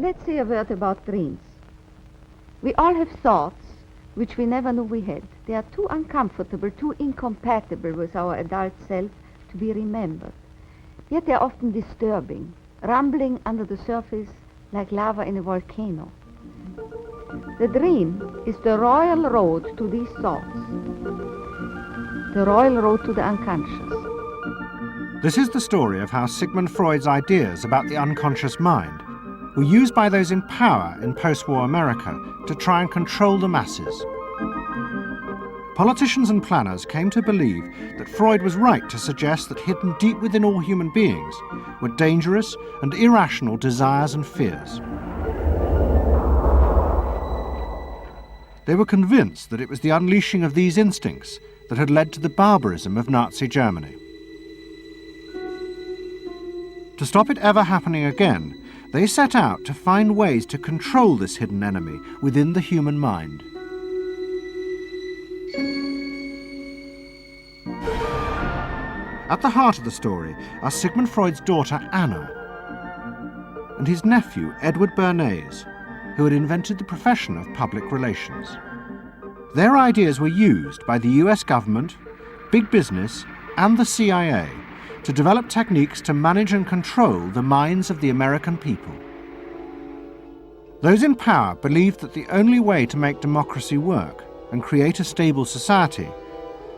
let's say a word about dreams. We all have thoughts which we never knew we had. They are too uncomfortable, too incompatible with our adult self to be remembered. Yet they are often disturbing, rumbling under the surface like lava in a volcano. The dream is the royal road to these thoughts, the royal road to the unconscious. This is the story of how Sigmund Freud's ideas about the unconscious mind were used by those in power in post-war America to try and control the masses. Politicians and planners came to believe that Freud was right to suggest that hidden deep within all human beings were dangerous and irrational desires and fears. They were convinced that it was the unleashing of these instincts that had led to the barbarism of Nazi Germany. To stop it ever happening again, they set out to find ways to control this hidden enemy within the human mind. At the heart of the story are Sigmund Freud's daughter Anna and his nephew Edward Bernays, who had invented the profession of public relations. Their ideas were used by the US government, big business, and the CIA to develop techniques to manage and control the minds of the American people. Those in power believed that the only way to make democracy work and create a stable society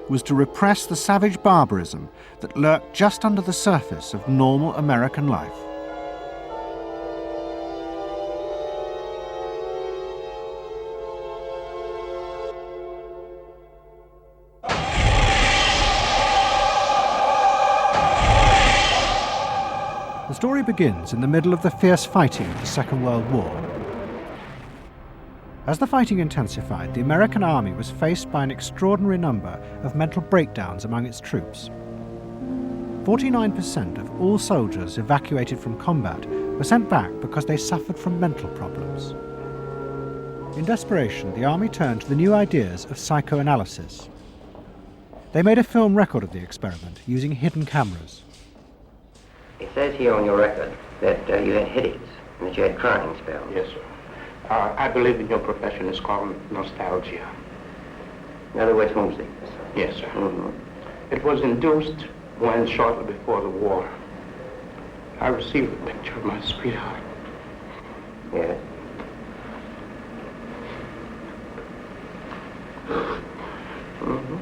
was to repress the savage barbarism that lurked just under the surface of normal American life. The story begins in the middle of the fierce fighting of the Second World War. As the fighting intensified, the American army was faced by an extraordinary number of mental breakdowns among its troops. 49% of all soldiers evacuated from combat were sent back because they suffered from mental problems. In desperation, the army turned to the new ideas of psychoanalysis. They made a film record of the experiment using hidden cameras. It says here on your record that you had headaches and that you had crying spells. Yes, sir. I believe in your profession is called nostalgia. In other words, homesick. Yes, sir. Mm-hmm. It was induced when, shortly before the war, I received a picture of my sweetheart. Yes. Mm-hmm.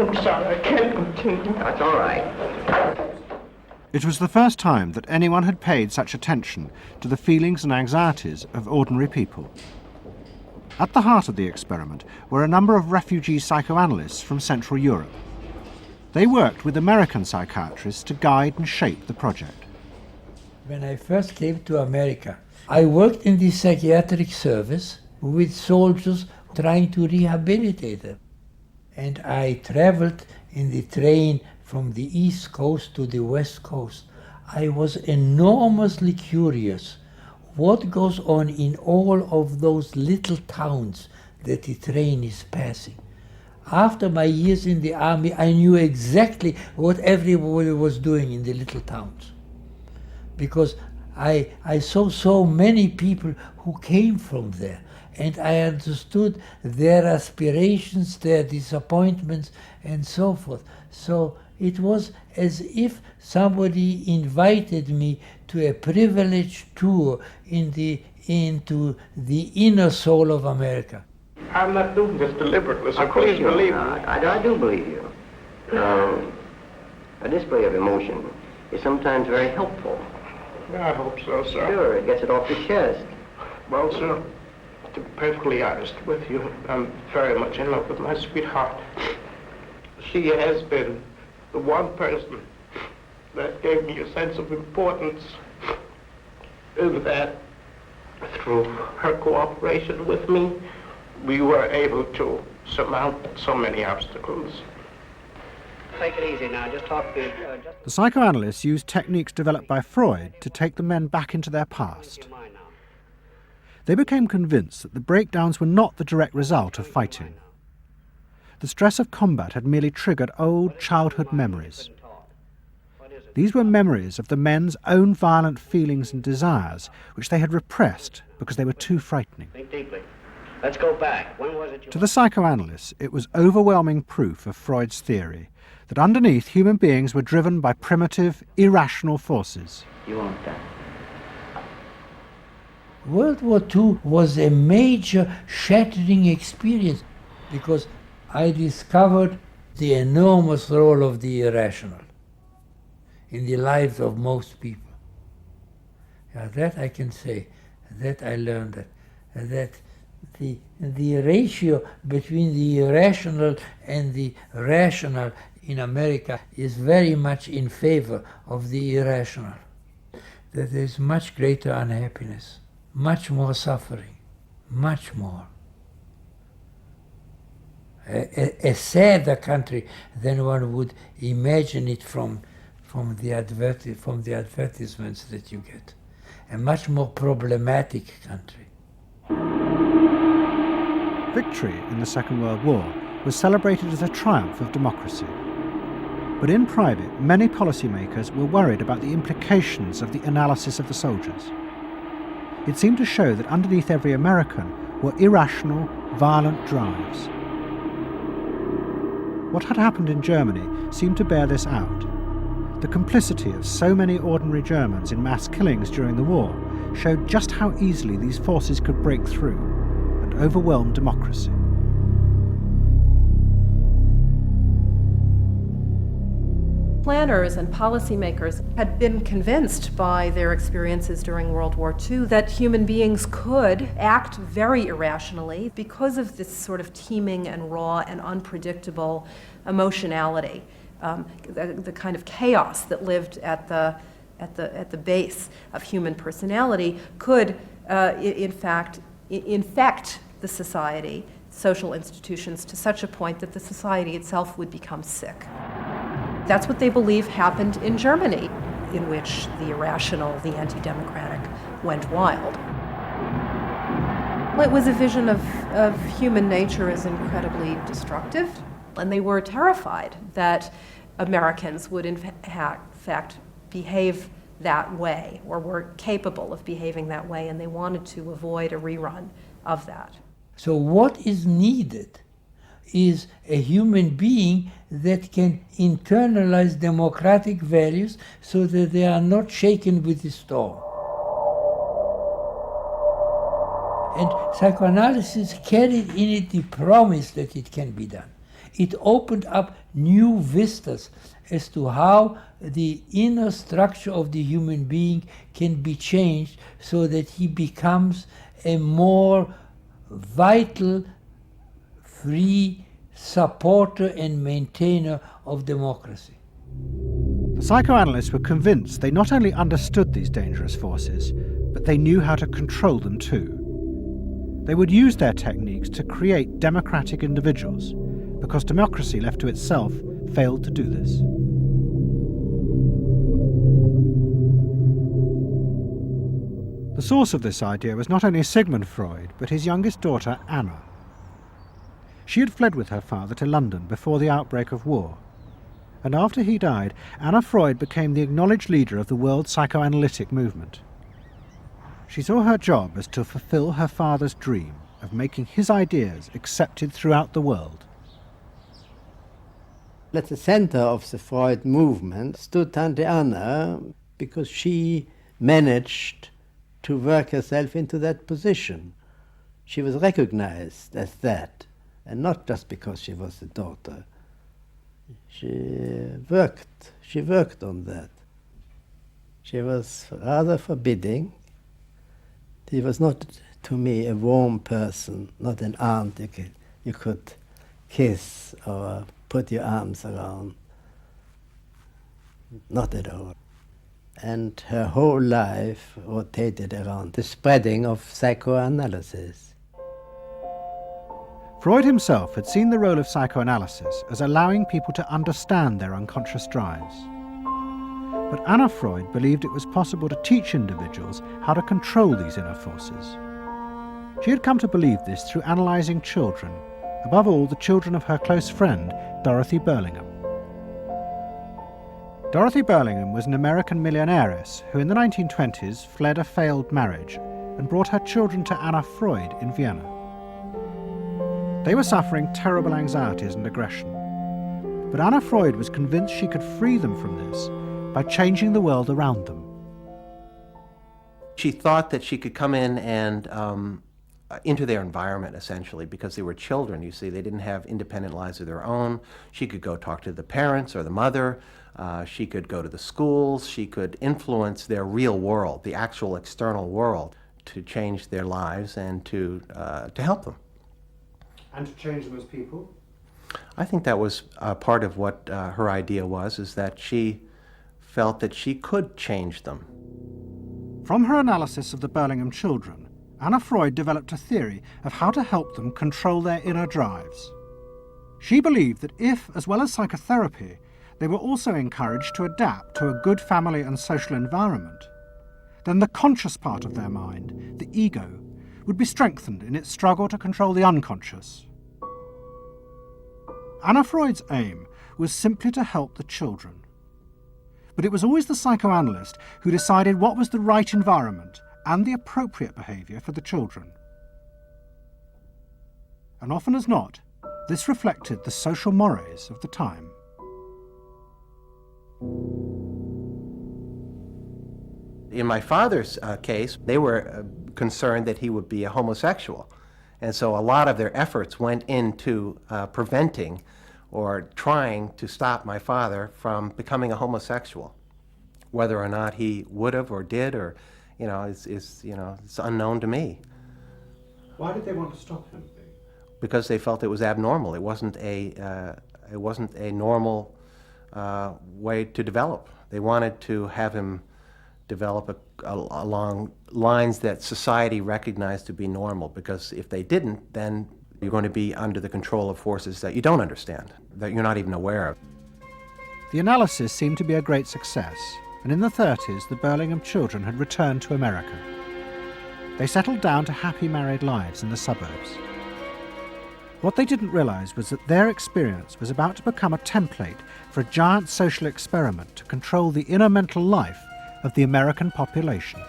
I'm sorry, I can't continue. That's all right. It was the first time that anyone had paid such attention to the feelings and anxieties of ordinary people. At the heart of the experiment were a number of refugee psychoanalysts from Central Europe. They worked with American psychiatrists to guide and shape the project. When I first came to America, I worked in the psychiatric service with soldiers trying to rehabilitate them. And I traveled in the train from the East Coast to the West Coast. I was enormously curious what goes on in all of those little towns that the train is passing. After my years in the army, I knew exactly what everybody was doing in the little towns. Because I saw so many people who came from there. And I understood their aspirations, their disappointments, and so forth. So it was as if somebody invited me to a privileged tour into the inner soul of America. I'm not doing this deliberately, so Of course please you're believe me. not. I do believe you. A display of emotion is sometimes very helpful. I hope so, sir. Sure, it gets it off the chest. Well, sir, to be perfectly honest with you, I'm very much in love with my sweetheart. She has been the one person that gave me a sense of importance, and that through her cooperation with me, we were able to surmount so many obstacles. Take it easy now, just talk to... The psychoanalysts used techniques developed by Freud to take the men back into their past. They became convinced that the breakdowns were not the direct result of fighting. The stress of combat had merely triggered old childhood memories. These were memories of the men's own violent feelings and desires, which they had repressed because they were too frightening. Think deeply. Let's go back. When was it you... To the psychoanalysts, it was overwhelming proof of Freud's theory that underneath human beings were driven by primitive, irrational forces. You want that? World War II was a major shattering experience because I discovered the enormous role of the irrational in the lives of most people. That I can say, that I learned that the ratio between the irrational and the rational in America is very much in favor of the irrational. That there is much greater unhappiness, much more suffering, much more. A sadder country than one would imagine it from the advertisements that you get. A much more problematic country. Victory in the Second World War was celebrated as a triumph of democracy. But in private, many policymakers were worried about the implications of the analysis of the soldiers. It seemed to show that underneath every American were irrational, violent drives. What had happened in Germany seemed to bear this out. The complicity of so many ordinary Germans in mass killings during the war showed just how easily these forces could break through and overwhelm democracy. Planners and policymakers had been convinced by their experiences during World War II that human beings could act very irrationally because of this sort of teeming and raw and unpredictable emotionality, the kind of chaos that lived at the base of human personality could, in fact, infect the society, social institutions, to such a point that the society itself would become sick. That's what they believe happened in Germany, in which the irrational, the anti-democratic, went wild. It was a vision of human nature as incredibly destructive, and they were terrified that Americans would in fact behave that way, or were capable of behaving that way, and they wanted to avoid a rerun of that. So what is needed is a human being that can internalize democratic values so that they are not shaken with the storm. And psychoanalysis carried in it the promise that it can be done. It opened up new vistas as to how the inner structure of the human being can be changed so that he becomes a more vital, free supporter and maintainer of democracy. The psychoanalysts were convinced they not only understood these dangerous forces, but they knew how to control them too. They would use their techniques to create democratic individuals, because democracy left to itself failed to do this. The source of this idea was not only Sigmund Freud, but his youngest daughter, Anna. She had fled with her father to London before the outbreak of war, and after he died, Anna Freud became the acknowledged leader of the world psychoanalytic movement. She saw her job as to fulfill her father's dream of making his ideas accepted throughout the world. At the center of the Freud movement stood Tante Anna because she managed to work herself into that position. She was recognized as that, and not just because she was the daughter. She worked on that. She was rather forbidding. She was not, to me, a warm person, not an aunt you could kiss or put your arms around. Not at all. And her whole life rotated around the spreading of psychoanalysis. Freud himself had seen the role of psychoanalysis as allowing people to understand their unconscious drives. But Anna Freud believed it was possible to teach individuals how to control these inner forces. She had come to believe this through analysing children, above all the children of her close friend, Dorothy Burlingham. Dorothy Burlingham was an American millionairess who in the 1920s fled a failed marriage and brought her children to Anna Freud in Vienna. They were suffering terrible anxieties and aggression, but Anna Freud was convinced she could free them from this by changing the world around them. She thought that she could come in and into their environment, essentially, because they were children, you see. They didn't have independent lives of their own. She could go talk to the parents or the mother. She could go to the schools. She could influence their real world, the actual external world, to change their lives and to help them. And to change them as people? I think that was part of what her idea was, is that she felt that she could change them. From her analysis of the Burlingham children, Anna Freud developed a theory of how to help them control their inner drives. She believed that if, as well as psychotherapy, they were also encouraged to adapt to a good family and social environment, then the conscious part of their mind, the ego, would be strengthened in its struggle to control the unconscious. Anna Freud's aim was simply to help the children. But it was always the psychoanalyst who decided what was the right environment and the appropriate behaviour for the children. And often as not, this reflected the social mores of the time. In my father's case, they were concerned that he would be a homosexual. And so a lot of their efforts went into preventing or trying to stop my father from becoming a homosexual. Whether or not he would have or did, or it's unknown to me. Why did they want to stop him? Because they felt it was abnormal. It wasn't a normal way to develop. They wanted to have him develop along lines that society recognized to be normal, because if they didn't, then you're going to be under the control of forces that you don't understand, that you're not even aware of. The analysis seemed to be a great success, and in the 30s the Burlingham children had returned to America. They settled down to happy married lives in the suburbs. What they didn't realize was that their experience was about to become a template for a giant social experiment to control the inner mental life of the American population.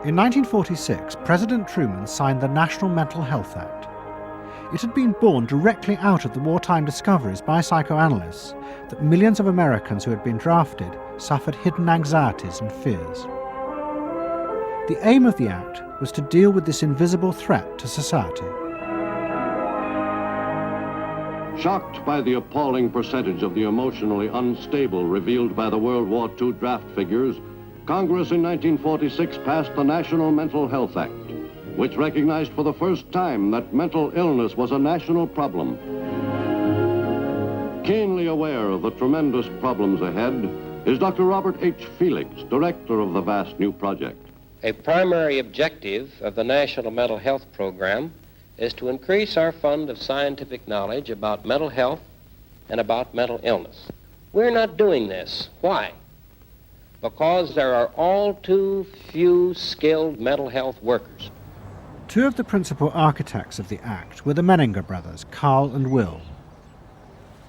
In 1946, President Truman signed the National Mental Health Act. It had been born directly out of the wartime discoveries by psychoanalysts that millions of Americans who had been drafted suffered hidden anxieties and fears. The aim of the act was to deal with this invisible threat to society. Shocked by the appalling percentage of the emotionally unstable revealed by the World War II draft figures, Congress in 1946 passed the National Mental Health Act, which recognized for the first time that mental illness was a national problem. Keenly aware of the tremendous problems ahead is Dr. Robert H. Felix, director of the vast new project. A primary objective of the National Mental Health Program is to increase our fund of scientific knowledge about mental health and about mental illness. We're not doing this. Why? Because there are all too few skilled mental health workers. Two of the principal architects of the Act were the Menninger brothers, Carl and Will.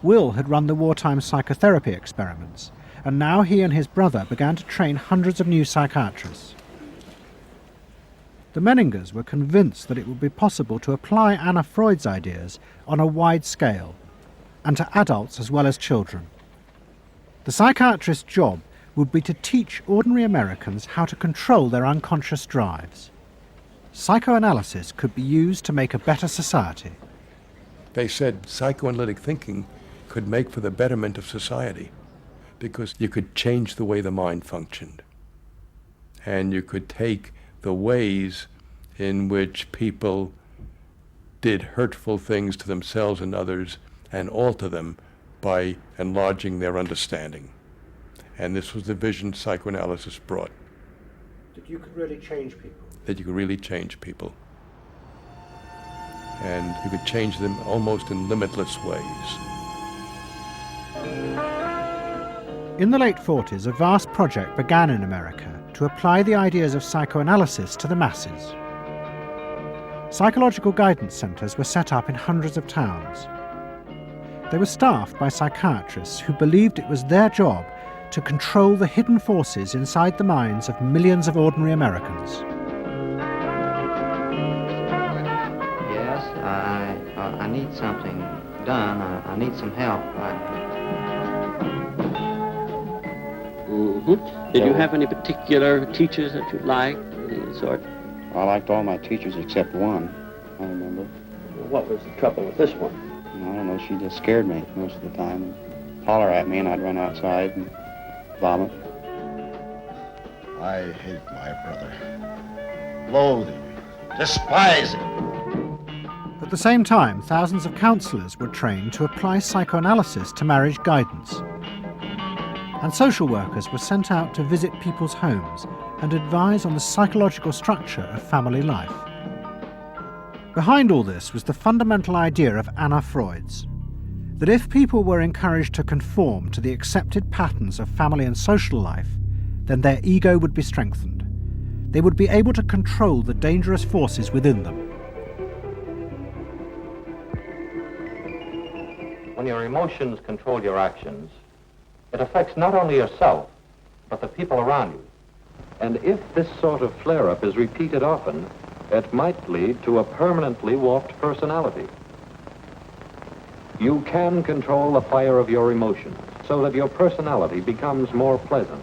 Will had run the wartime psychotherapy experiments, and now he and his brother began to train hundreds of new psychiatrists. The Menningers were convinced that it would be possible to apply Anna Freud's ideas on a wide scale, and to adults as well as children. The psychiatrist's job would be to teach ordinary Americans how to control their unconscious drives. Psychoanalysis could be used to make a better society. They said psychoanalytic thinking could make for the betterment of society, because you could change the way the mind functioned. And you could take the ways in which people did hurtful things to themselves and others and alter them by enlarging their understanding. And this was the vision psychoanalysis brought. That you could really change people. That you could really change people. And you could change them almost in limitless ways. In the late 40s, a vast project began in America to apply the ideas of psychoanalysis to the masses. Psychological guidance centres were set up in hundreds of towns. They were staffed by psychiatrists who believed it was their job to control the hidden forces inside the minds of millions of ordinary Americans. Yes, I need something done. I need some help. Did you have any particular teachers that you liked, any sort? I liked all my teachers except one, I remember. What was the trouble with this one? I don't know, she just scared me most of the time. Holler at me and I'd run outside and vomit. I hate my brother. Loathe him. Despise him. At the same time, thousands of counsellors were trained to apply psychoanalysis to marriage guidance. And social workers were sent out to visit people's homes and advise on the psychological structure of family life. Behind all this was the fundamental idea of Anna Freud's, that if people were encouraged to conform to the accepted patterns of family and social life, then their ego would be strengthened. They would be able to control the dangerous forces within them. When your emotions control your actions, it affects not only yourself, but the people around you. And if this sort of flare-up is repeated often, it might lead to a permanently warped personality. You can control the fire of your emotions so that your personality becomes more pleasant.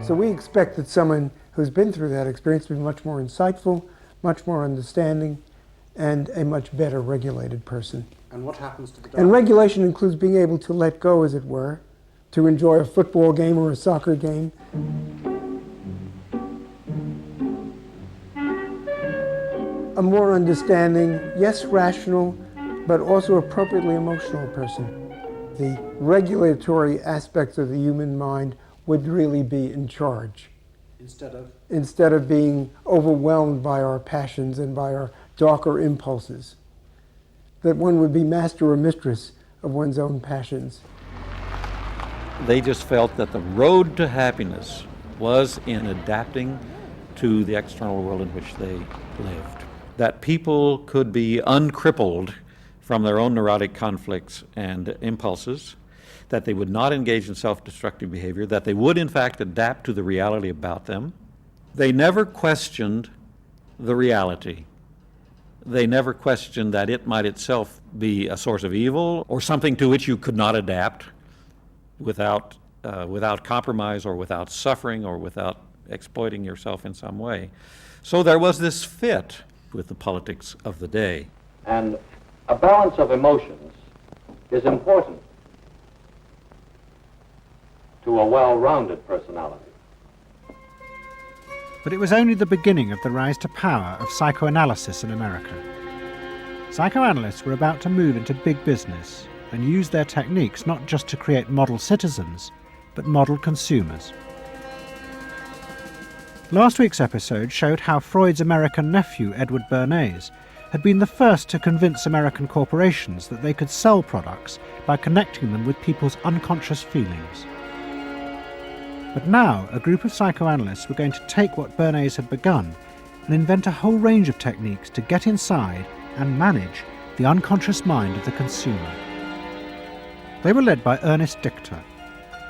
So we expect that someone who's been through that experience to be much more insightful, much more understanding, and a much better regulated person. And what happens to the dog? And regulation includes being able to let go, as it were, to enjoy a football game or a soccer game. A more understanding, yes, rational, but also appropriately emotional person. The regulatory aspects of the human mind would really be in charge. Instead of being overwhelmed by our passions and by our darker impulses. That one would be master or mistress of one's own passions. They just felt that the road to happiness was in adapting to the external world in which they lived. That people could be uncrippled from their own neurotic conflicts and impulses, that they would not engage in self-destructive behavior, that they would in fact adapt to the reality about them. They never questioned the reality. They never questioned that it might itself be a source of evil or something to which you could not adapt without compromise or without suffering or without exploiting yourself in some way. So there was this fit with the politics of the day. And a balance of emotions is important to a well-rounded personality. But it was only the beginning of the rise to power of psychoanalysis in America. Psychoanalysts were about to move into big business and use their techniques not just to create model citizens, but model consumers. Last week's episode showed how Freud's American nephew, Edward Bernays, had been the first to convince American corporations that they could sell products by connecting them with people's unconscious feelings. But now, a group of psychoanalysts were going to take what Bernays had begun and invent a whole range of techniques to get inside and manage the unconscious mind of the consumer. They were led by Ernest Dichter.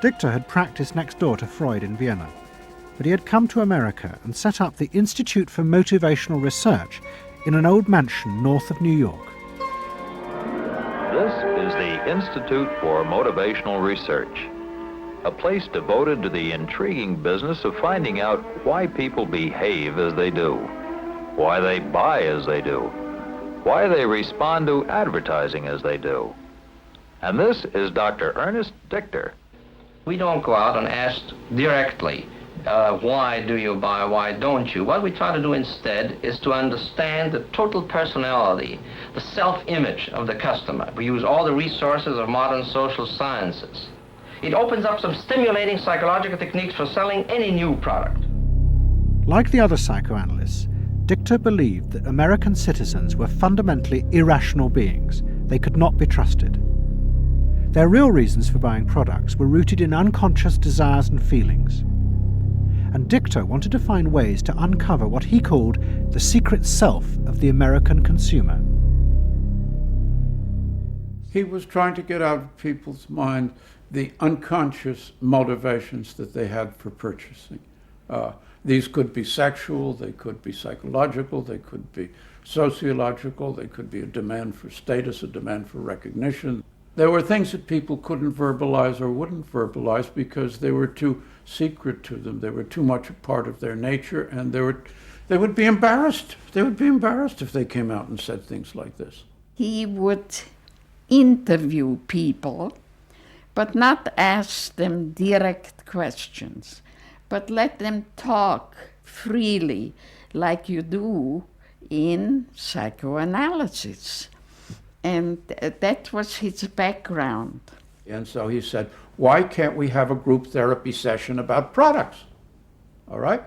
Dichter had practiced next door to Freud in Vienna, but he had come to America and set up the Institute for Motivational Research in an old mansion north of New York. This is the Institute for Motivational Research, a place devoted to the intriguing business of finding out why people behave as they do, why they buy as they do, why they respond to advertising as they do. And this is Dr. Ernest Dichter. We don't go out and ask directly, why do you buy, why don't you? What we try to do instead is to understand the total personality, the self-image of the customer. We use all the resources of modern social sciences. It opens up some stimulating psychological techniques for selling any new product. Like the other psychoanalysts, Dichter believed that American citizens were fundamentally irrational beings. They could not be trusted. Their real reasons for buying products were rooted in unconscious desires and feelings. And Dichter wanted to find ways to uncover what he called the secret self of the American consumer. He was trying to get out of people's mind the unconscious motivations that they had for purchasing. These could be sexual, they could be psychological, they could be sociological, they could be a demand for status, a demand for recognition. There were things that people couldn't verbalize or wouldn't verbalize because they were too secret to them. They were too much a part of their nature, and they would be embarrassed. They would be embarrassed if they came out and said things like this. He would interview people, but not ask them direct questions, but let them talk freely like you do in psychoanalysis. And that was his background. And so he said, why can't we have a group therapy session about products? All right?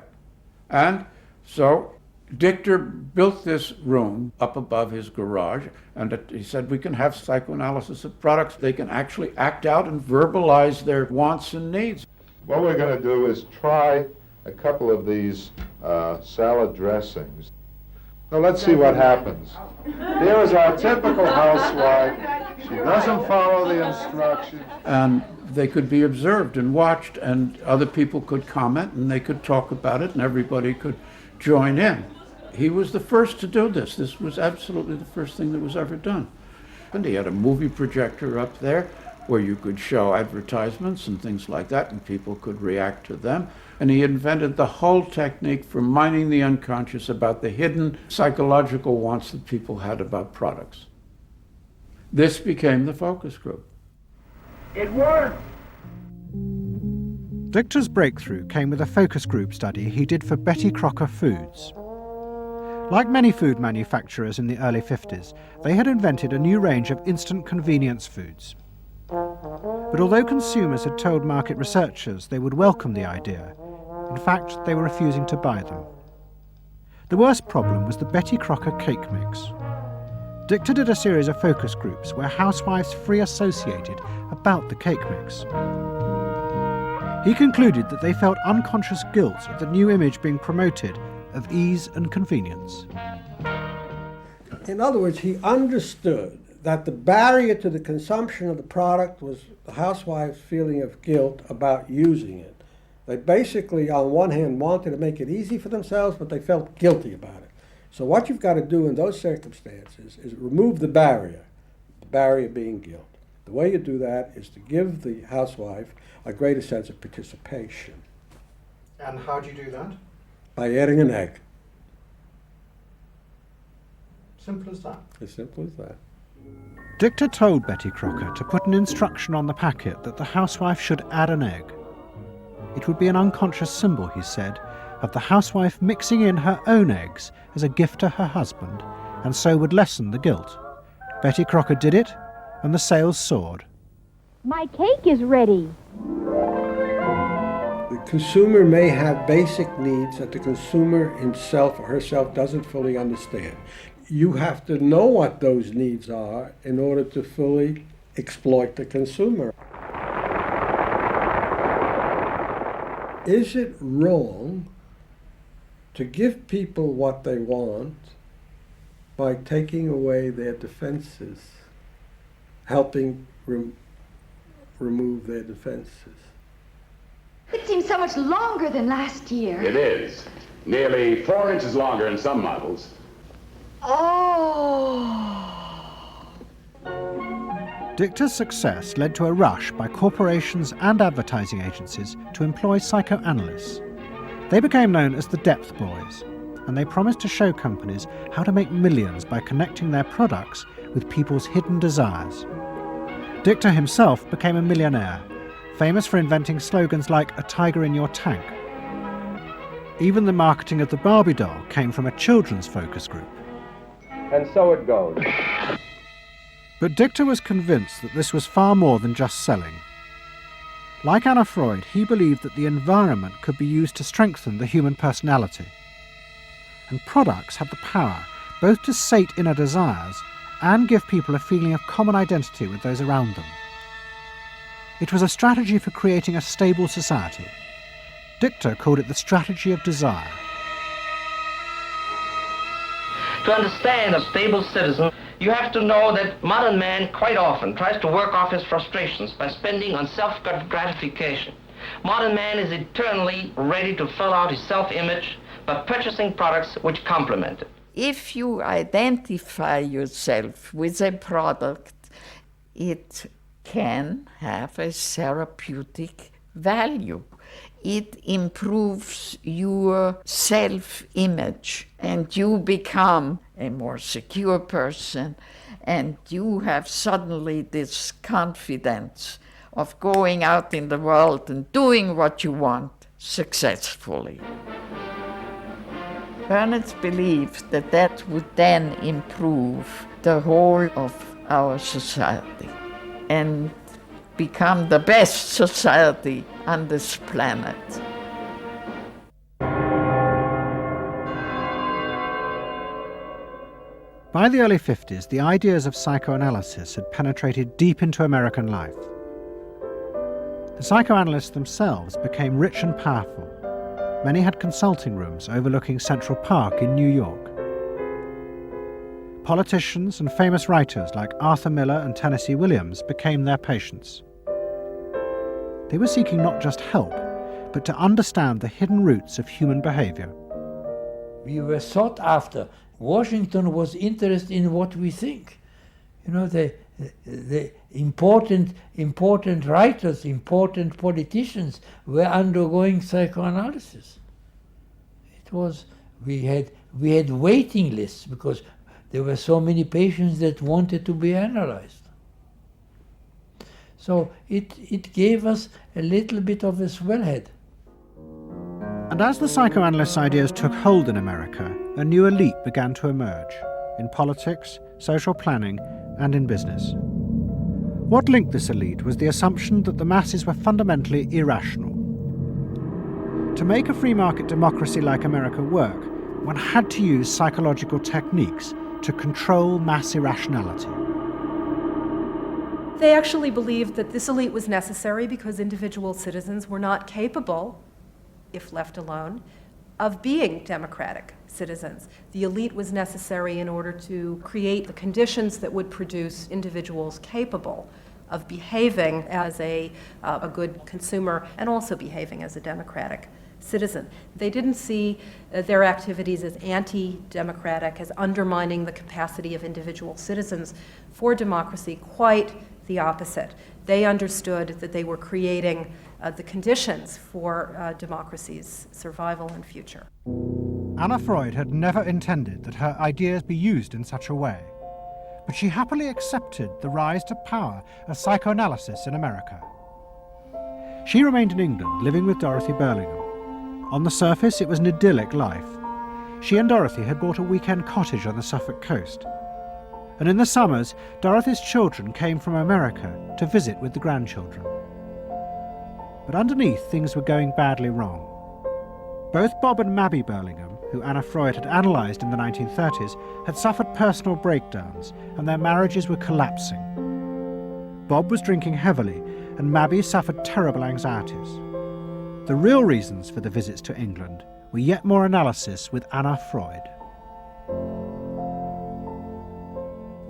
And so Dichter built this room up above his garage, and he said we can have psychoanalysis of products. They can actually act out and verbalize their wants and needs. What we're going to do is try a couple of these salad dressings. Now let's see what happens. Here is our typical housewife. She doesn't follow the instructions. And they could be observed and watched, and other people could comment, and they could talk about it, and everybody could join in. He was the first to do this. This was absolutely the first thing that was ever done. And he had a movie projector up there where you could show advertisements and things like that, and people could react to them. And he invented the whole technique for mining the unconscious about the hidden psychological wants that people had about products. This became the focus group. It worked! Dichter's breakthrough came with a focus group study he did for Betty Crocker Foods. Like many food manufacturers in the early 50s, they had invented a new range of instant convenience foods. But although consumers had told market researchers they would welcome the idea, in fact, they were refusing to buy them. The worst problem was the Betty Crocker cake mix. Dichter did a series of focus groups where housewives free associated about the cake mix. He concluded that they felt unconscious guilt at the new image being promoted of ease and convenience. In other words, he understood that the barrier to the consumption of the product was the housewife's feeling of guilt about using it. They basically, on one hand, wanted to make it easy for themselves, but they felt guilty about it. So what you've got to do in those circumstances is remove the barrier being guilt. The way you do that is to give the housewife a greater sense of participation. And how do you do that? By adding an egg. Simple as that. As simple as that. Dichter told Betty Crocker to put an instruction on the packet that the housewife should add an egg. It would be an unconscious symbol, he said, of the housewife mixing in her own eggs as a gift to her husband, and so would lessen the guilt. Betty Crocker did it, and the sales soared. My cake is ready. The consumer may have basic needs that the consumer himself or herself doesn't fully understand. You have to know what those needs are in order to fully exploit the consumer. Is it wrong to give people what they want by taking away their defenses, helping remove their defenses? It seems so much longer than last year. It is. Nearly 4 inches longer in some models. Oh! Dichter's success led to a rush by corporations and advertising agencies to employ psychoanalysts. They became known as the Depth Boys, and they promised to show companies how to make millions by connecting their products with people's hidden desires. Dichter himself became a millionaire, famous for inventing slogans like "a tiger in your tank." Even the marketing of the Barbie doll came from a children's focus group. And so it goes. But Dichter was convinced that this was far more than just selling. Like Anna Freud, he believed that the environment could be used to strengthen the human personality. And products had the power both to sate inner desires and give people a feeling of common identity with those around them. It was a strategy for creating a stable society. Dichter called it the strategy of desire. To understand a stable citizen, You have to know that modern man quite often tries to work off his frustrations by spending on self-gratification. Modern man is eternally ready to fill out his self-image by purchasing products which complement it. If you identify yourself with a product, it can have a therapeutic value. It improves your self-image, and you become a more secure person, and you have suddenly this confidence of going out in the world and doing what you want successfully. Bernays believed that that would then improve the whole of our society and become the best society on this planet. By the early 50s, the ideas of psychoanalysis had penetrated deep into American life. The psychoanalysts themselves became rich and powerful. Many had consulting rooms overlooking Central Park in New York. Politicians and famous writers like Arthur Miller and Tennessee Williams became their patients. They were seeking not just help, but to understand the hidden roots of human behavior. We were sought after. Washington was interested in what we think. You know, the important writers, important politicians were undergoing psychoanalysis. It was, we had waiting lists because there were so many patients that wanted to be analyzed. So it gave us a little bit of a swellhead. And as the psychoanalysts' ideas took hold in America, a new elite began to emerge in politics, social planning, and in business. What linked this elite was the assumption that the masses were fundamentally irrational. To make a free market democracy like America work, one had to use psychological techniques to control mass irrationality. They actually believed that this elite was necessary because individual citizens were not capable, if left alone, of being democratic citizens. The elite was necessary in order to create the conditions that would produce individuals capable of behaving as a good consumer and also behaving as a democratic citizen. They didn't see their activities as anti-democratic, as undermining the capacity of individual citizens for democracy. Quite the opposite. They understood that they were creating the conditions for democracy's survival and future. Anna Freud had never intended that her ideas be used in such a way, but she happily accepted the rise to power of psychoanalysis in America. She remained in England, living with Dorothy Burlingham. On the surface, it was an idyllic life. She and Dorothy had bought a weekend cottage on the Suffolk coast. And in the summers, Dorothy's children came from America to visit with the grandchildren. But underneath, things were going badly wrong. Both Bob and Mabby Burlingham, who Anna Freud had analysed in the 1930s, had suffered personal breakdowns, and their marriages were collapsing. Bob was drinking heavily, and Mabby suffered terrible anxieties. The real reasons for the visits to England were yet more analysis with Anna Freud.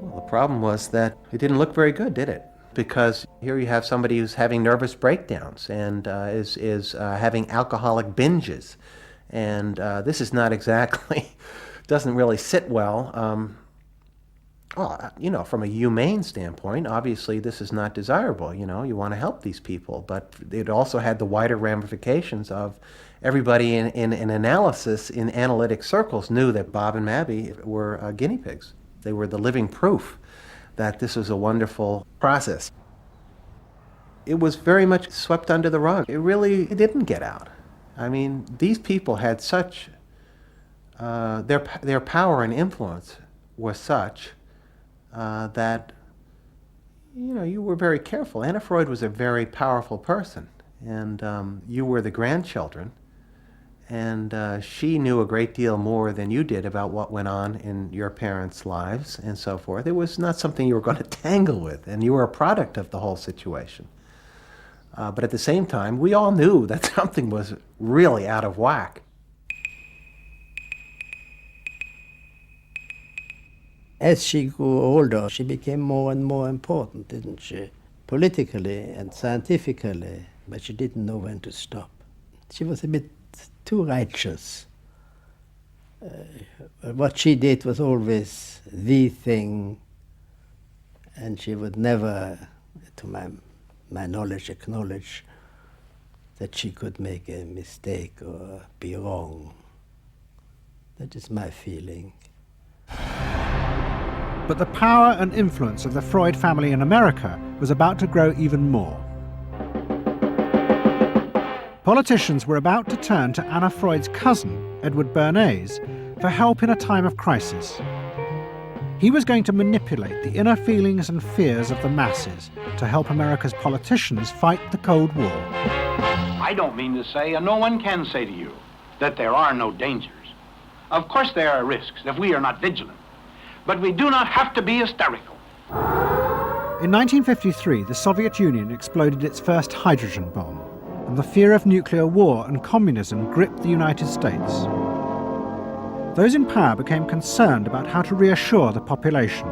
Well, the problem was that it didn't look very good, did it? Because here you have somebody who's having nervous breakdowns and is having alcoholic binges. And this is not exactly, doesn't really sit well. Well, you know, from a humane standpoint, obviously this is not desirable. You know, you want to help these people, but it also had the wider ramifications of everybody in analysis, in analytic circles, knew that Bob and Mabby were guinea pigs. They were the living proof that this was a wonderful process. It was very much swept under the rug. It didn't get out. I mean, these people had such, their power and influence was such that, you know, you were very careful. Anna Freud was a very powerful person, and you were the grandchildren, and she knew a great deal more than you did about what went on in your parents' lives and so forth. It was not something you were going to tangle with, and you were a product of the whole situation. But at the same time, we all knew that something was really out of whack. As she grew older, she became more and more important, didn't she? Politically and scientifically, but she didn't know when to stop. She was a bit too righteous. What she did was always the thing, and she would never, to my knowledge, acknowledge that she could make a mistake or be wrong. That is my feeling. But the power and influence of the Freud family in America was about to grow even more. Politicians were about to turn to Anna Freud's cousin, Edward Bernays, for help in a time of crisis. He was going to manipulate the inner feelings and fears of the masses to help America's politicians fight the Cold War. I don't mean to say, and no one can say to you, that there are no dangers. Of course there are risks if we are not vigilant. But we do not have to be hysterical. In 1953, the Soviet Union exploded its first hydrogen bomb, and the fear of nuclear war and communism gripped the United States. Those in power became concerned about how to reassure the population.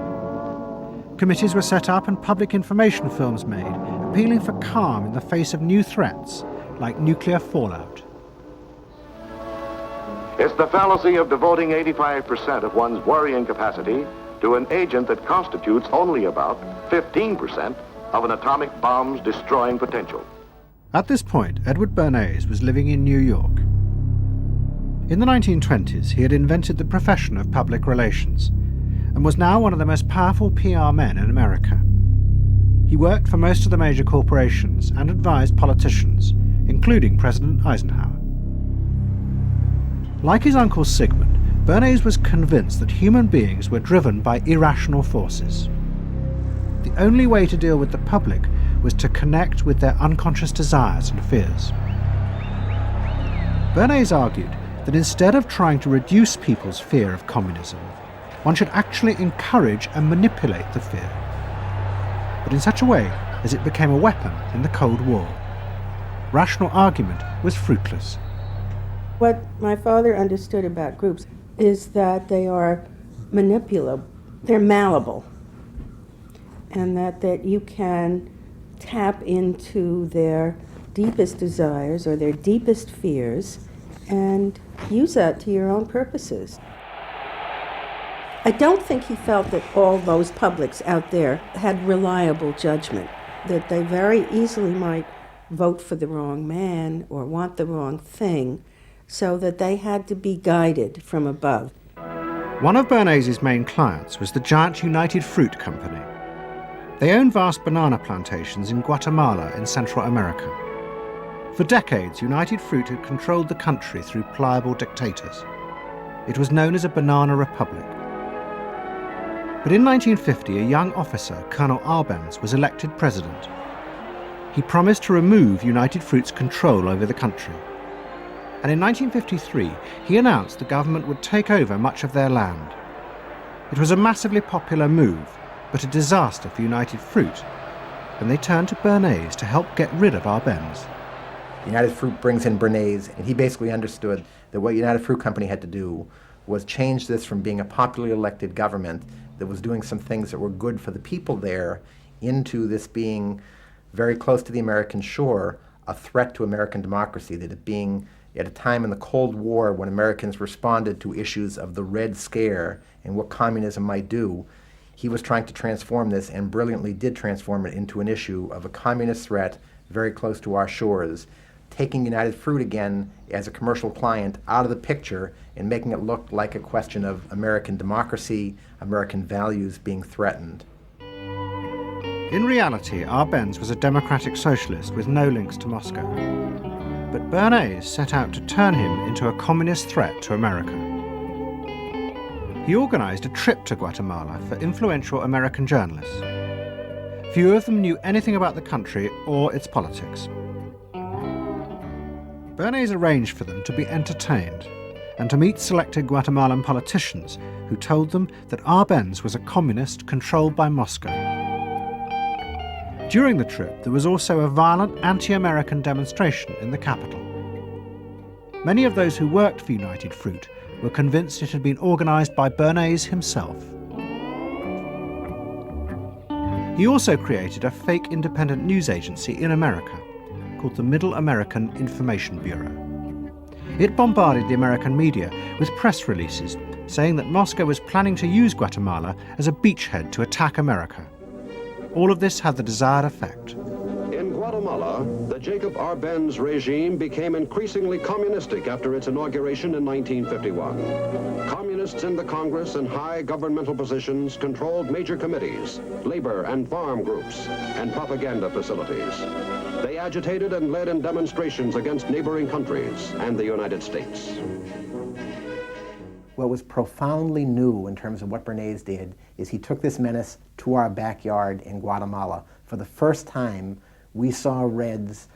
Committees were set up and public information films made, appealing for calm in the face of new threats, like nuclear fallout. It's the fallacy of devoting 85% of one's worrying capacity to an agent that constitutes only about 15% of an atomic bomb's destroying potential. At this point, Edward Bernays was living in New York. In the 1920s, he had invented the profession of public relations and was now one of the most powerful PR men in America. He worked for most of the major corporations and advised politicians, including President Eisenhower. Like his uncle Sigmund, Bernays was convinced that human beings were driven by irrational forces. The only way to deal with the public was to connect with their unconscious desires and fears. Bernays argued that instead of trying to reduce people's fear of communism, one should actually encourage and manipulate the fear, but in such a way as it became a weapon in the Cold War. Rational argument was fruitless. What my father understood about groups is that they are manipulable, they're malleable, and that you can tap into their deepest desires or their deepest fears and use that to your own purposes. I don't think he felt that all those publics out there had reliable judgment, that they very easily might vote for the wrong man or want the wrong thing, so that they had to be guided from above. One of Bernays' main clients was the giant United Fruit Company. They owned vast banana plantations in Guatemala in Central America. For decades, United Fruit had controlled the country through pliable dictators. It was known as a banana republic. But in 1950, a young officer, Colonel Arbenz, was elected president. He promised to remove United Fruit's control over the country. And in 1953, he announced the government would take over much of their land. It was a massively popular move, but a disaster for United Fruit, and they turned to Bernays to help get rid of Arbenz. United Fruit brings in Bernays, and he basically understood that what United Fruit Company had to do was change this from being a popularly elected government that was doing some things that were good for the people there into this being very close to the American shore, a threat to American democracy, that it being at a time in the Cold War when Americans responded to issues of the Red Scare and what communism might do, he was trying to transform this and brilliantly did transform it into an issue of a communist threat very close to our shores, taking United Fruit again as a commercial client out of the picture and making it look like a question of American democracy, American values being threatened. In reality, Arbenz was a democratic socialist with no links to Moscow. But Bernays set out to turn him into a communist threat to America. He organized a trip to Guatemala for influential American journalists. Few of them knew anything about the country or its politics. Bernays arranged for them to be entertained and to meet selected Guatemalan politicians who told them that Arbenz was a communist controlled by Moscow. During the trip, there was also a violent anti-American demonstration in the capital. Many of those who worked for United Fruit were convinced it had been organized by Bernays himself. He also created a fake independent news agency in America called the Middle American Information Bureau. It bombarded the American media with press releases saying that Moscow was planning to use Guatemala as a beachhead to attack America. All of this had the desired effect. In Guatemala, the Jacob Arbenz regime became increasingly communistic after its inauguration in 1951. Communists in the Congress and high governmental positions controlled major committees, labor and farm groups, and propaganda facilities. They agitated and led in demonstrations against neighboring countries and the United States. What was profoundly new in terms of what Bernays did is he took this menace to our backyard in Guatemala. For the first time, we saw Reds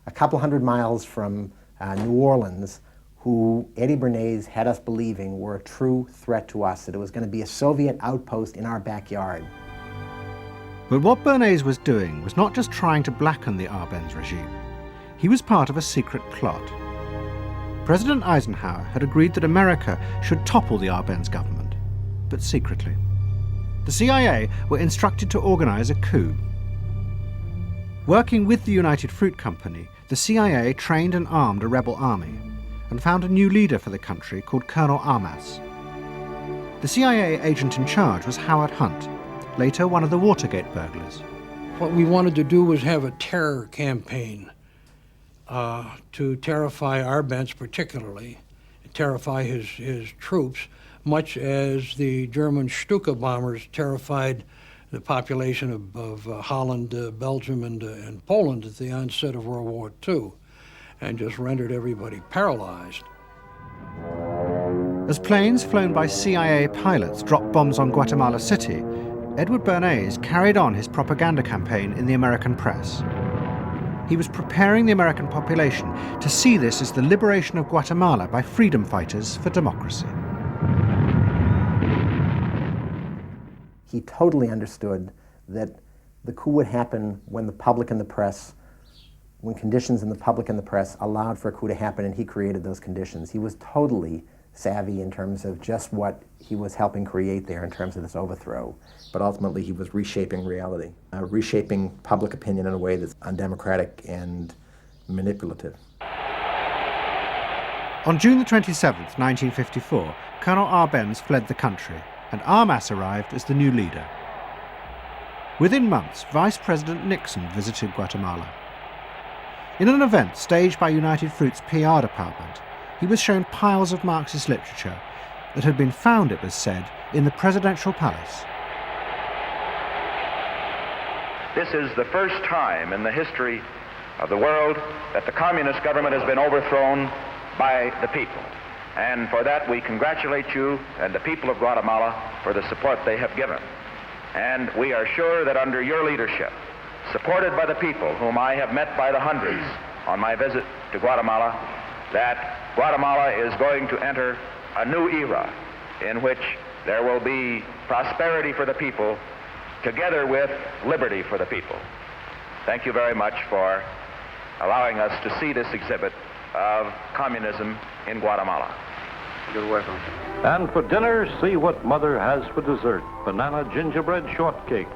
a couple hundred miles from New Orleans who Eddie Bernays had us believing were a true threat to us, that it was going to be a Soviet outpost in our backyard. But what Bernays was doing was not just trying to blacken the Arbenz regime. He was part of a secret plot. President Eisenhower had agreed that America should topple the Arbenz government, but secretly. The CIA were instructed to organize a coup. Working with the United Fruit Company, the CIA trained and armed a rebel army and found a new leader for the country called Colonel Armas. The CIA agent in charge was Howard Hunt, later one of the Watergate burglars. What we wanted to do was have a terror campaign to terrify Arbenz particularly, terrify his troops, much as the German Stuka bombers terrified the population of Holland, Belgium, and Poland at the onset of World War II, and just rendered everybody paralyzed. As planes flown by CIA pilots dropped bombs on Guatemala City, Edward Bernays carried on his propaganda campaign in the American press. He was preparing the American population to see this as the liberation of Guatemala by freedom fighters for democracy. He totally understood that the coup would happen when the public and the press, when conditions in the public and the press allowed for a coup to happen, and he created those conditions. He was totally savvy in terms of just what he was helping create there in terms of this overthrow. But ultimately he was reshaping reality, reshaping public opinion in a way that's undemocratic and manipulative. On June the 27th, 1954, Colonel Arbenz fled the country, and Armas arrived as the new leader. Within months, Vice President Nixon visited Guatemala. In an event staged by United Fruit's PR department, he was shown piles of Marxist literature that had been found, it was said, in the presidential palace. This is the first time in the history of the world that the communist government has been overthrown by the people. And for that we congratulate you and the people of Guatemala for the support they have given. And we are sure that under your leadership, supported by the people whom I have met by the hundreds on my visit to Guatemala, that Guatemala is going to enter a new era in which there will be prosperity for the people together with liberty for the people. Thank you very much for allowing us to see this exhibit of communism in Guatemala. You're welcome. And for dinner, see what Mother has for dessert. Banana gingerbread shortcake.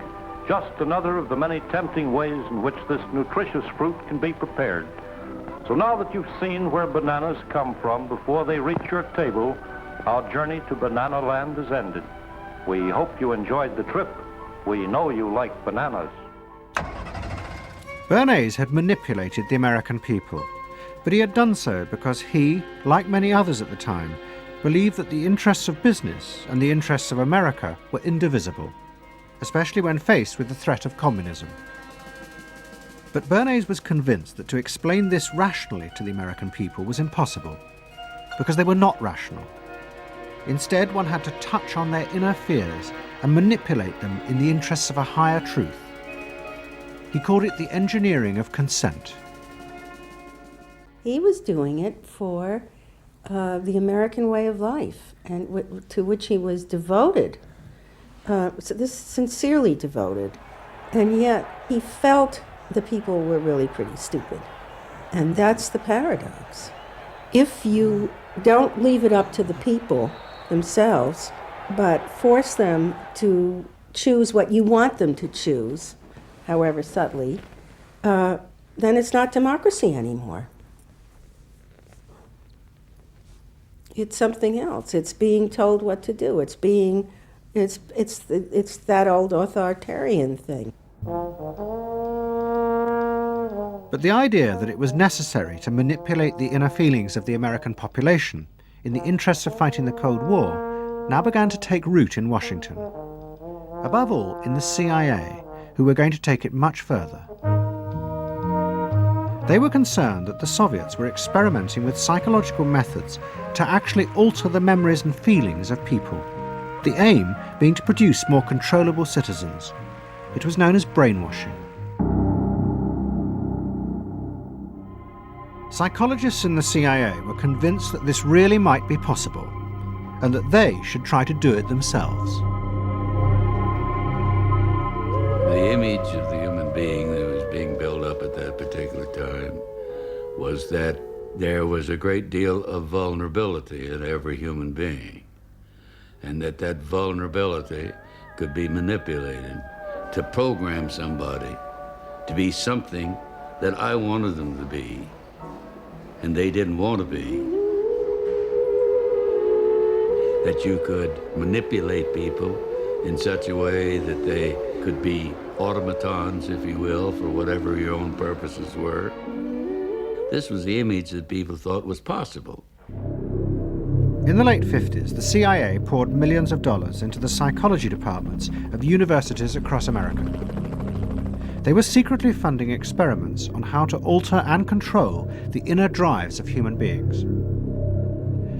Just another of the many tempting ways in which this nutritious fruit can be prepared. So now that you've seen where bananas come from before they reach your table, our journey to Banana Land is ended. We hope you enjoyed the trip. We know you like bananas. Bernays had manipulated the American people, but he had done so because he, like many others at the time, believed that the interests of business and the interests of America were indivisible, especially when faced with the threat of communism. But Bernays was convinced that to explain this rationally to the American people was impossible, because they were not rational. Instead, one had to touch on their inner fears and manipulate them in the interests of a higher truth. He called it the engineering of consent. He was doing it for the American way of life, and to which he was devoted. So this sincerely devoted, and yet he felt the people were really pretty stupid. And that's the paradox. If you don't leave it up to the people themselves, but force them to choose what you want them to choose, however subtly, then it's not democracy anymore. It's something else. It's being told what to do. It's that old authoritarian thing. But the idea that it was necessary to manipulate the inner feelings of the American population in the interests of fighting the Cold War now began to take root in Washington. Above all, in the CIA, who were going to take it much further. They were concerned that the Soviets were experimenting with psychological methods to actually alter the memories and feelings of people, the aim being to produce more controllable citizens. It was known as brainwashing. Psychologists in the CIA were convinced that this really might be possible, and that they should try to do it themselves. The image of the human being that was being built up at that particular time was that there was a great deal of vulnerability in every human being, and that vulnerability could be manipulated to program somebody to be something that I wanted them to be, and they didn't want to be. That you could manipulate people in such a way that they could be automatons, if you will, for whatever your own purposes were. This was the image that people thought was possible. In the late 50s, the CIA poured millions of dollars into the psychology departments of universities across America. They were secretly funding experiments on how to alter and control the inner drives of human beings.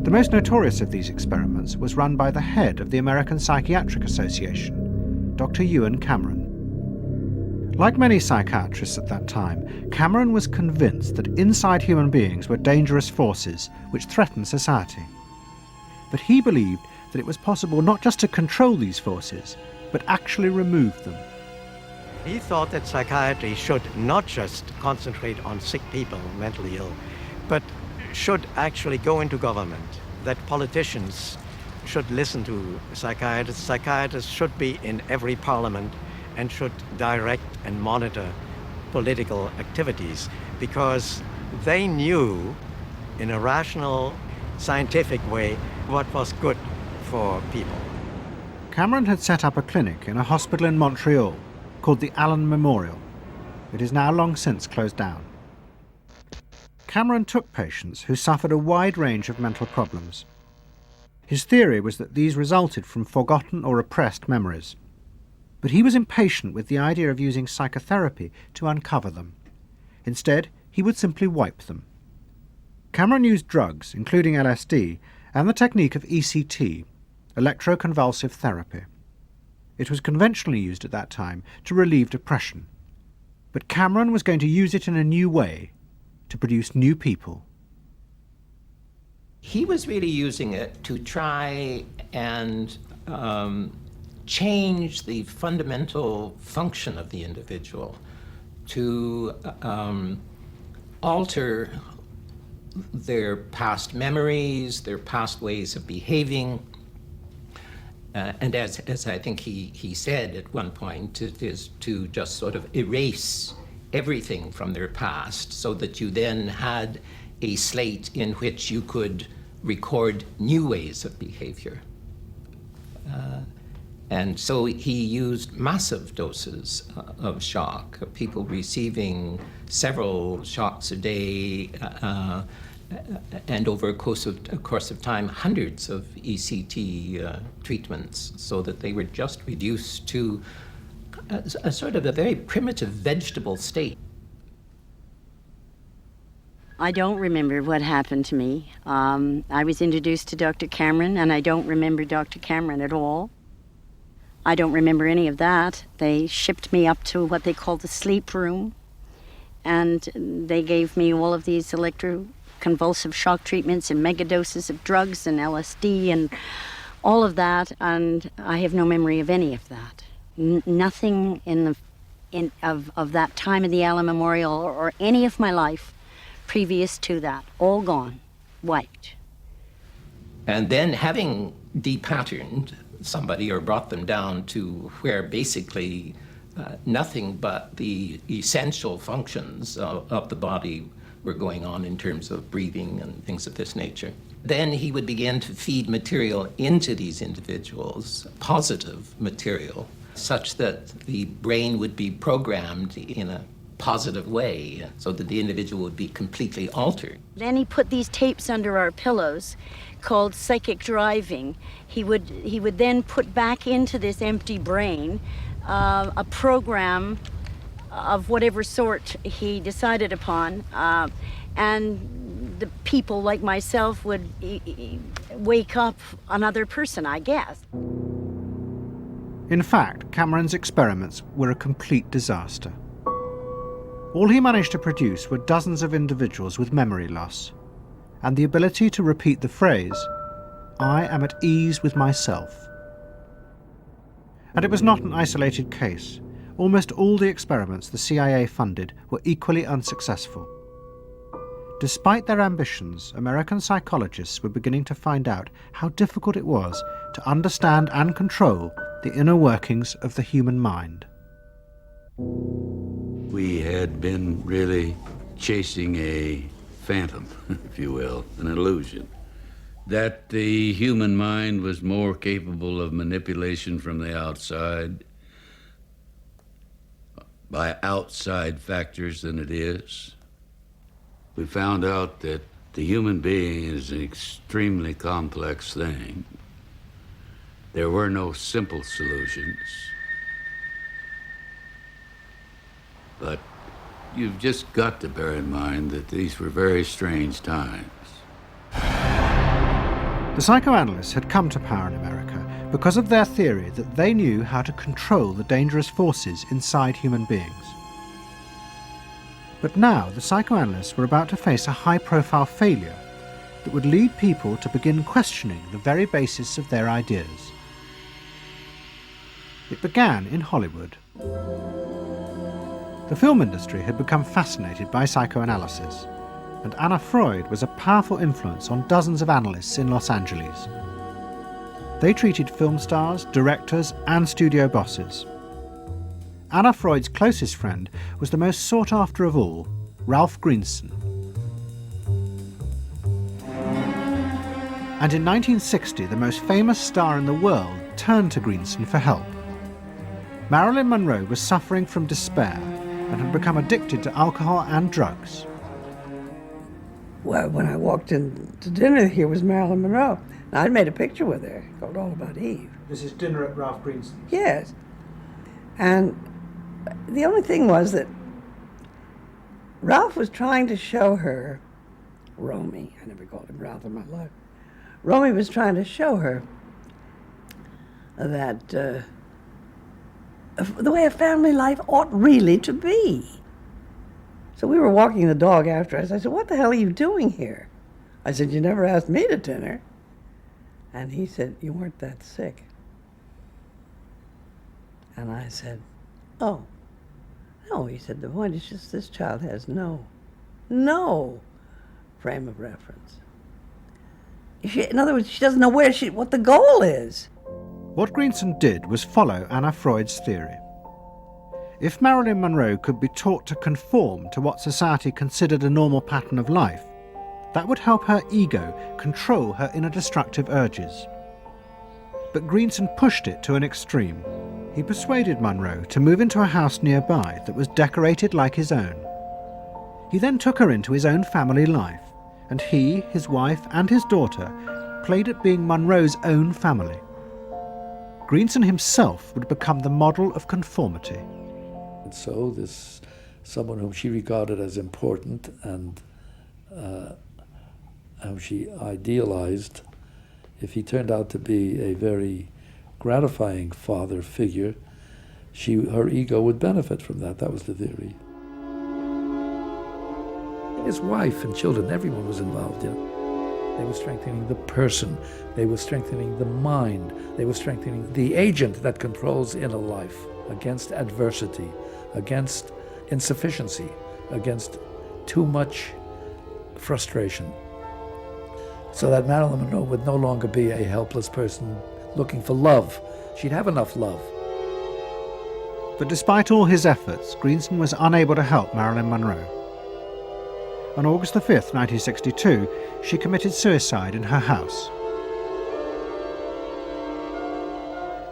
The most notorious of these experiments was run by the head of the American Psychiatric Association, Dr. Ewan Cameron. Like many psychiatrists at that time, Cameron was convinced that inside human beings were dangerous forces which threatened society. But he believed that it was possible not just to control these forces, but actually remove them. He thought that psychiatry should not just concentrate on sick people, mentally ill, but should actually go into government, that politicians should listen to psychiatrists. Psychiatrists should be in every parliament and should direct and monitor political activities, because they knew in a rational, scientific way what was good for people. Cameron had set up a clinic in a hospital in Montreal called the Allen Memorial. It is now long since closed down. Cameron took patients who suffered a wide range of mental problems. His theory was that these resulted from forgotten or repressed memories. But he was impatient with the idea of using psychotherapy to uncover them. Instead, he would simply wipe them. Cameron used drugs, including LSD, and the technique of ECT, electroconvulsive therapy. It was conventionally used at that time to relieve depression. But Cameron was going to use it in a new way, to produce new people. He was really using it to try and change the fundamental function of the individual, to alter their past memories, their past ways of behaving. And as I think he said at one point, it is to just sort of erase everything from their past so that you then had a slate in which you could record new ways of behavior. And so he used massive doses of shock, people receiving several shocks a day, and over a course of time, hundreds of ECT treatments, so that they were just reduced to a sort of a very primitive vegetable state. I don't remember what happened to me. I was introduced to Dr. Cameron, and I don't remember Dr. Cameron at all. I don't remember any of that. They shipped me up to what they called the sleep room, and they gave me all of these electroconvulsive shock treatments and megadoses of drugs and LSD and all of that, and I have no memory of any of that. Nothing of that time of the Allen Memorial or any of my life previous to that, all gone, wiped. And then, having depatterned somebody or brought them down to where basically nothing but the essential functions of the body were going on in terms of breathing and things of this nature. Then he would begin to feed material into these individuals, positive material, such that the brain would be programmed in a positive way, so that the individual would be completely altered. Then he put these tapes under our pillows called psychic driving. He would then put back into this empty brain a program of whatever sort he decided upon, and the people like myself would wake up another person, I guess. In fact, Cameron's experiments were a complete disaster. All he managed to produce were dozens of individuals with memory loss, and the ability to repeat the phrase, "I am at ease with myself." And it was not an isolated case. Almost all the experiments the CIA funded were equally unsuccessful. Despite their ambitions, American psychologists were beginning to find out how difficult it was to understand and control the inner workings of the human mind. We had been really chasing a phantom, if you will, an illusion, that the human mind was more capable of manipulation from the outside by outside factors than it is. We found out that the human being is an extremely complex thing. There were no simple solutions. But you've just got to bear in mind that these were very strange times. The psychoanalysts had come to power in America because of their theory that they knew how to control the dangerous forces inside human beings. But now the psychoanalysts were about to face a high-profile failure that would lead people to begin questioning the very basis of their ideas. It began in Hollywood. The film industry had become fascinated by psychoanalysis, and Anna Freud was a powerful influence on dozens of analysts in Los Angeles. They treated film stars, directors, and studio bosses. Anna Freud's closest friend was the most sought after of all, Ralph Greenson. And in 1960, the most famous star in the world turned to Greenson for help. Marilyn Monroe was suffering from despair and had become addicted to alcohol and drugs. Well, when I walked in to dinner, here was Marilyn Monroe. And I'd made a picture with her called All About Eve. This is dinner at Ralph Greenson's? Yes. And the only thing was that Ralph was trying to show her, Romy, I never called him Ralph in my life. Romy was trying to show her that the way a family life ought really to be. So we were walking the dog after us. I said, "What the hell are you doing here?" I said, "You never asked me to dinner." And he said, "You weren't that sick." And I said, "Oh, no." He said, "The point is just this child has no frame of reference. In other words, she doesn't know what the goal is." What Greenson did was follow Anna Freud's theory. If Marilyn Monroe could be taught to conform to what society considered a normal pattern of life, that would help her ego control her inner destructive urges. But Greenson pushed it to an extreme. He persuaded Monroe to move into a house nearby that was decorated like his own. He then took her into his own family life, and he, his wife, and his daughter played at being Monroe's own family. Greenson himself would become the model of conformity. And so this someone whom she regarded as important and whom she idealized, if he turned out to be a very gratifying father figure, her ego would benefit from that. That was the theory. His wife and children, everyone was involved in it. They were strengthening the person. They were strengthening the mind. They were strengthening the agent that controls inner life against adversity, against insufficiency, against too much frustration. So that Marilyn Monroe would no longer be a helpless person looking for love. She'd have enough love. But despite all his efforts, Greenson was unable to help Marilyn Monroe. On August the 5th, 1962, she committed suicide in her house.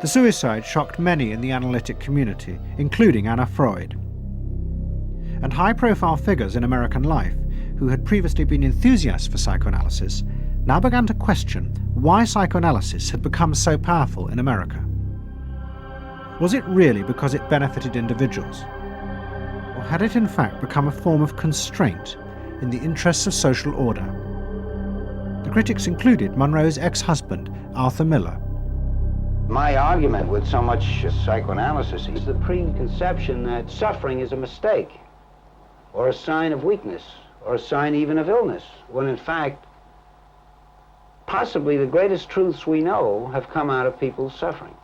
The suicide shocked many in the analytic community, including Anna Freud. And high-profile figures in American life, who had previously been enthusiasts for psychoanalysis, now began to question why psychoanalysis had become so powerful in America. Was it really because it benefited individuals? Or had it in fact become a form of constraint in the interests of social order? The critics included Monroe's ex-husband, Arthur Miller. My argument with so much psychoanalysis is the preconception that suffering is a mistake, or a sign of weakness, or a sign even of illness, when in fact, possibly the greatest truths we know have come out of people's suffering.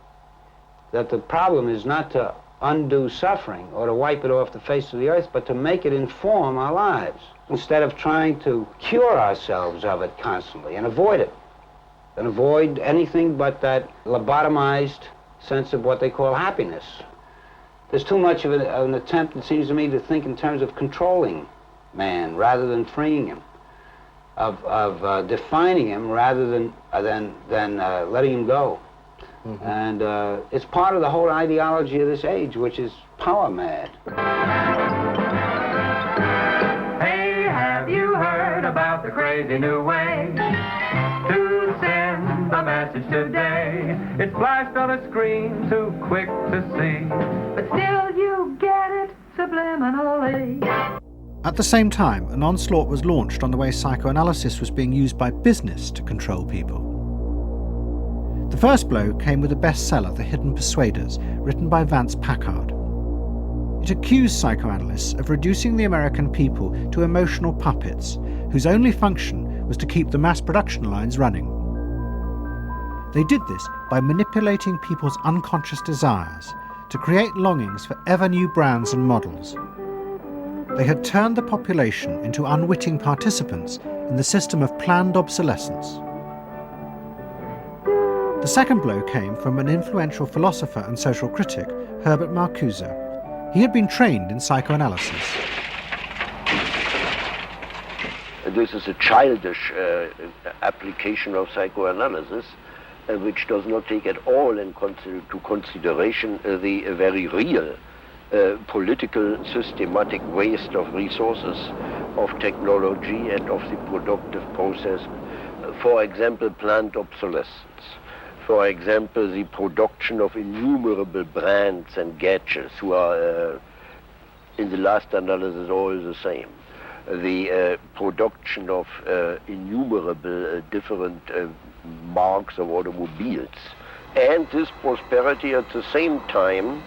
That the problem is not to undo suffering or to wipe it off the face of the earth, but to make it inform our lives, instead of trying to cure ourselves of it constantly and avoid it, and avoid anything but that lobotomized sense of what they call happiness. There's too much of an attempt, it seems to me, to think in terms of controlling man rather than freeing him, of defining him rather than letting him go. Mm-hmm. And it's part of the whole ideology of this age, which is power mad. Hey, have you heard about the crazy new way to send a message today? It's flashed on a screen, too quick to see, but still you get it subliminally. At the same time, an onslaught was launched on the way psychoanalysis was being used by business to control people. The first blow came with a bestseller, The Hidden Persuaders, written by Vance Packard. It accused psychoanalysts of reducing the American people to emotional puppets, whose only function was to keep the mass production lines running. They did this by manipulating people's unconscious desires to create longings for ever new brands and models. They had turned the population into unwitting participants in the system of planned obsolescence. The second blow came from an influential philosopher and social critic, Herbert Marcuse. He had been trained in psychoanalysis. This is a childish application of psychoanalysis, which does not take at all into consideration the very real political systematic waste of resources, of technology and of the productive process. For example, planned obsolescence. For example, the production of innumerable brands and gadgets who are, in the last analysis, all the same. The production of innumerable different marks of automobiles. And this prosperity at the same time,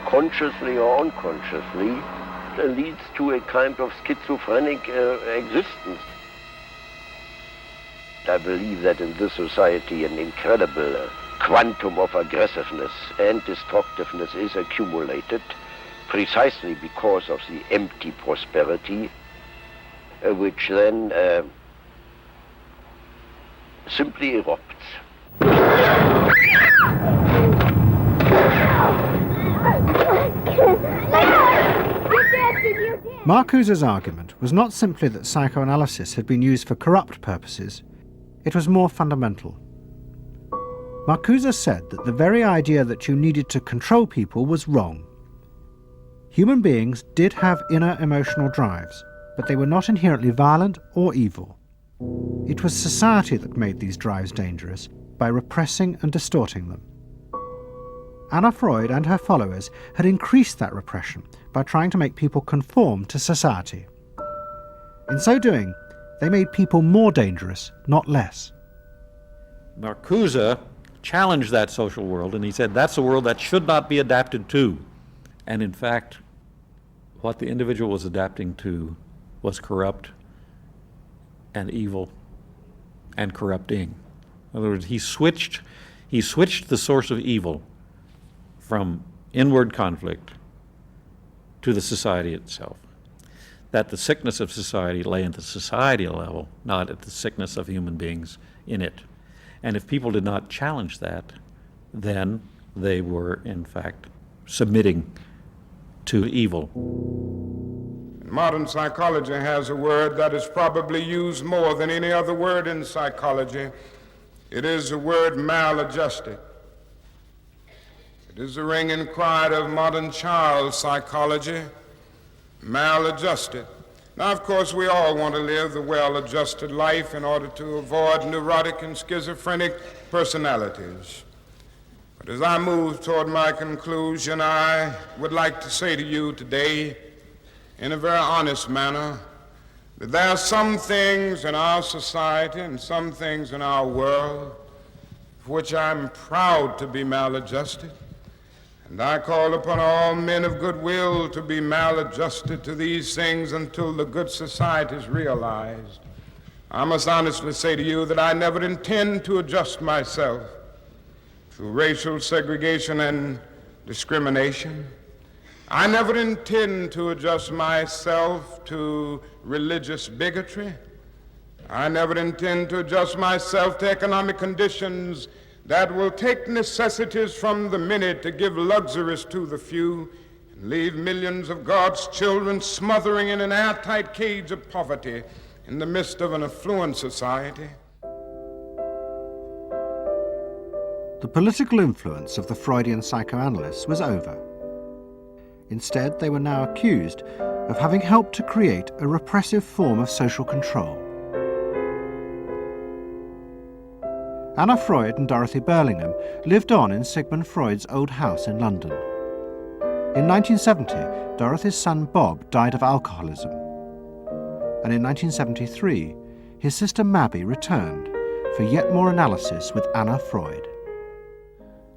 consciously or unconsciously, leads to a kind of schizophrenic existence. I believe that in this society an incredible quantum of aggressiveness and destructiveness is accumulated precisely because of the empty prosperity, which then simply erupts. Marcuse's argument was not simply that psychoanalysis had been used for corrupt purposes. It was more fundamental. Marcuse said that the very idea that you needed to control people was wrong. Human beings did have inner emotional drives, but they were not inherently violent or evil. It was society that made these drives dangerous by repressing and distorting them. Anna Freud and her followers had increased that repression by trying to make people conform to society. In so doing, they made people more dangerous, not less. Marcuse challenged that social world, and he said that's a world that should not be adapted to. And in fact, what the individual was adapting to was corrupt and evil and corrupting. In other words, he switched the source of evil from inward conflict to the society itself. That the sickness of society lay at the society level, not at the sickness of human beings in it. And if people did not challenge that, then they were, in fact, submitting to evil. Modern psychology has a word that is probably used more than any other word in psychology. It is the word maladjusted. It is the ringing cry of modern child psychology, maladjusted. Now, of course, we all want to live the well-adjusted life in order to avoid neurotic and schizophrenic personalities. But as I move toward my conclusion, I would like to say to you today, in a very honest manner, that there are some things in our society and some things in our world for which I'm proud to be maladjusted. And I call upon all men of goodwill to be maladjusted to these things until the good society is realized. I must honestly say to you that I never intend to adjust myself through racial segregation and discrimination. I never intend to adjust myself to religious bigotry. I never intend to adjust myself to economic conditions that will take necessities from the many to give luxuries to the few and leave millions of God's children smothering in an airtight cage of poverty in the midst of an affluent society. The political influence of the Freudian psychoanalysts was over. Instead, they were now accused of having helped to create a repressive form of social control. Anna Freud and Dorothy Burlingham lived on in Sigmund Freud's old house in London. In 1970, Dorothy's son Bob died of alcoholism. And in 1973, his sister Mabby returned for yet more analysis with Anna Freud.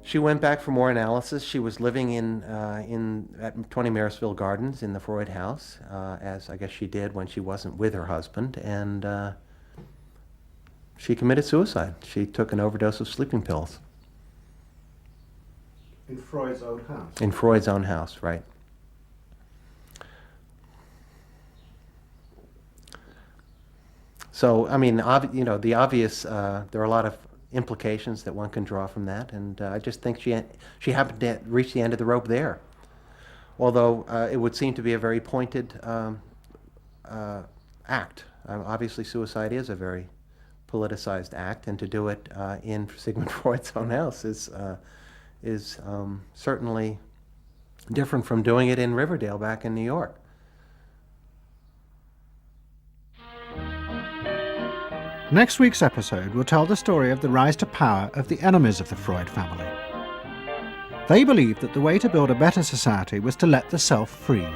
She went back for more analysis. She was living at 20 Marisville Gardens in the Freud house, as I guess she did when she wasn't with her husband, and she committed suicide. She took an overdose of sleeping pills. In Freud's own house? In Freud's own house, right. So, I mean, the obvious, there are a lot of implications that one can draw from that, and I just think she happened to reach the end of the rope there. Although it would seem to be a very pointed act. Obviously, suicide is a very politicized act, and to do it in Sigmund Freud's own house is certainly different from doing it in Riverdale back in New York. Next week's episode will tell the story of the rise to power of the enemies of the Freud family. They believed that the way to build a better society was to let the self free.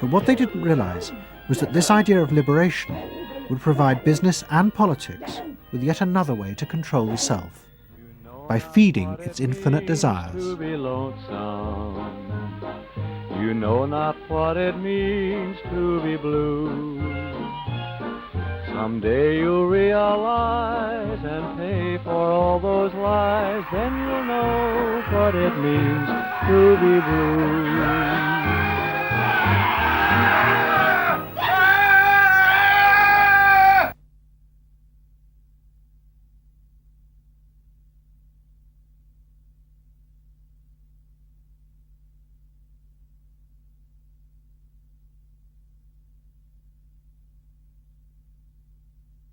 But what they didn't realize was that this idea of liberation would provide business and politics with yet another way to control the self, by feeding its infinite desires. To be lonesome. You know not what it means to be blue. Someday you'll realize and pay for all those lies, then you'll know what it means to be blue.